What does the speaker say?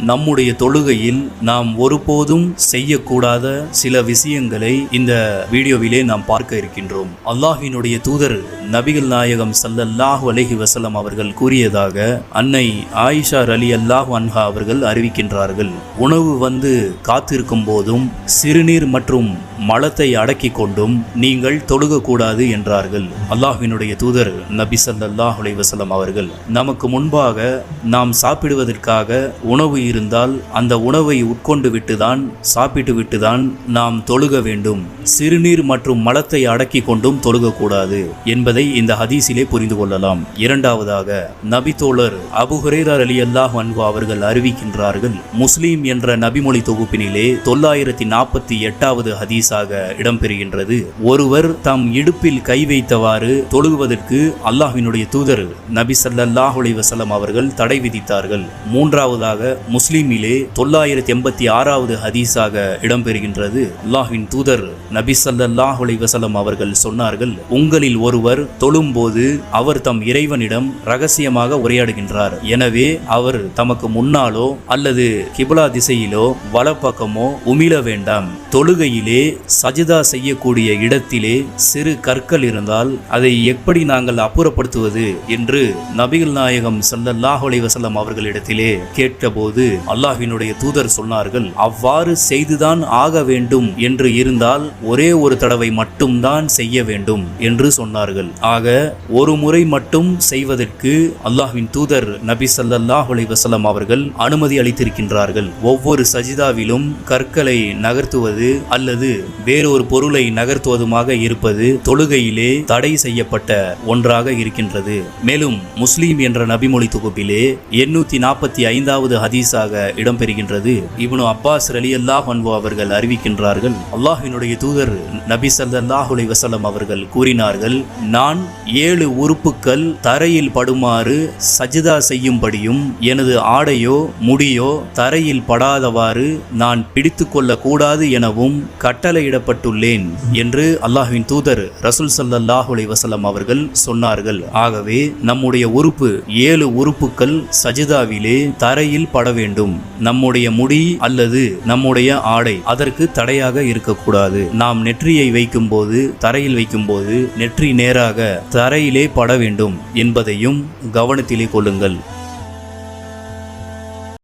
நம்முடைய தொழுகையில் நாம் ஒருபோதும் செய்யக்கூடாத சில விஷயங்களை இந்த வீடியோவிலே நாம் பார்க்க இருக்கின்றோம். அல்லாஹ்வினுடைய தூதர் நபிகள் நாயகம் ஸல்லல்லாஹு அலைஹி வஸல்லம் அவர்கள் கூறியதாக அன்னை ஆயிஷா ரலியல்லாஹு அன்ஹா அவர்கள் அறிவிக்கின்றார்கள். உணவு வந்து காத்திருக்கும் போதும் சிறுநீர் மற்றும் மலத்தை அடக்கி கொண்டும் நீங்கள் தொழுகக்கூடாது என்றார்கள். அல்லாஹ்வினுடைய தூதர் நபி ஸல்லல்லாஹு அலைஹி வஸல்லம் அவர்கள் நமக்கு முன்பாக நாம் சாப்பிடுவதற்காக உணவு இருந்தால் அந்த உணவை உட்கொண்டு விட்டுதான் சாப்பிட்டு விட்டுதான் நாம் தொழுக வேண்டும். சிறுநீர் மற்றும் மலத்தை அடக்கி கொண்டும் தொழுகக்கூடாது என்பதை இந்த ஹதீஸிலே புரிந்து கொள்ளலாம். இரண்டாவதாக நபி தோழர் அபூ ஹுரைரா ரலியல்லாஹு அன்ஹு அவர்கள் அறிவிக்கின்றார்கள். முஸ்லிம் என்ற நபிமொழி தொகுப்பினிலே 948வது ஹதீஸாக இடம்பெறுகின்றது. ஒருவர் தம் இடுப்பில் கை வைத்தவாறு தொழுகுவதற்கு அல்லாஹ்வினுடைய தூதர் நபி ஸல்லல்லாஹு அலைஹி வஸல்லம் அவர்கள் தடை விதித்தார்கள். மூன்றாவதாக முஸ்லிமிலே 986வது ஹதீஸாக இடம்பெறுகின்றது. அல்லாஹ்வின் தூதர் நபி ஸல்லல்லாஹு அலைஹி வஸல்லம் அவர்கள் சொன்னார்கள், உங்களில் ஒருவர் தொழும்போது அவர் தம் இறைவனிடம் ரகசியமாக உரையாடுகின்றார். எனவே அவர் தமக்கு முன்னாலோ அல்லது கிப்லா திசையிலோ வலப்பக்கமோ உமிழ வேண்டாம். தொழுகையிலே சஜிதா செய்யக்கூடிய இடத்திலே சிறு கற்கள் இருந்தால் அதை எப்படி நாங்கள் அப்புறப்படுத்துவது என்று நபிகள் நாயகம் ஸல்லல்லாஹு அலைஹி வஸல்லம் அவர்களிடத்திலே கேட்டபோது அல்லாஹ்வினுடைய தூதர் சொன்னார்கள், அவ்வாறு செய்துதான் ஆக வேண்டும் என்று இருந்தால் ஒரே ஒரு தடவை மட்டும்தான் செய்ய வேண்டும் என்று சொன்னார்கள். ஆக ஒரு முறை மட்டும் செய்வதற்கு அல்லாஹ்வின் தூதர் நபி ஸல்லல்லாஹு அலைஹி வஸல்லம் அவர்கள் அனுமதி அளித்திருக்கின்றார்கள். ஒவ்வொரு சஜிதாவிலும் கற்களை நகர்த்துவது அல்லது வேறொரு பொருளை நகர்த்துவதுமாக இருப்பது தொழுகையிலே தடை செய்யப்பட்ட ஒன்றாக இருக்கின்றது. மேலும் முஸ்லிம் என்ற நபிமொழி தொகுப்பிலே 845வது ஹதீஸாக இடம்பெறுகின்றது. இப்னு அப்பாஸ் ரலியல்லாஹு அன்ஹு அவர்கள் அறிவிக்கின்றார்கள், அல்லாஹ்வினுடைய தூதர் நபி ஸல்லல்லாஹு அலைஹி வஸல்லம் அவர்கள் கூறினார்கள், நான் 7 உறுப்புக்கள் தரையில் படுமாறு சஜிதா செய்யும்படியும் எனது ஆடையோ முடியோ தரையில் படாதவாறு நான் பிடித்து கொள்ள கூடாது எனவும் கட்டளையிடப்பட்டுள்ளேன் என்று அல்லாஹ்வின் தூதர் ரசூல் ஸல்லல்லாஹு அலைஹி வஸல்லம் அவர்கள் சொன்னார்கள். ஆகவே நம்முடைய உறுப்பு 7 உறுப்புக்கள் சஜிதாவிலே தரையில் பட வேண்டும். நம்முடைய முடி அல்லது நம்முடைய ஆடை அதற்கு தடையாக இருக்கக்கூடாது. நாம் நெற்றியை வைக்கும்போது தரையில் வைக்கும்போது நெற்றி நேராக தரையிலே பட வேண்டும் என்பதையும் கவனத்திலே கொள்ளுங்கள்.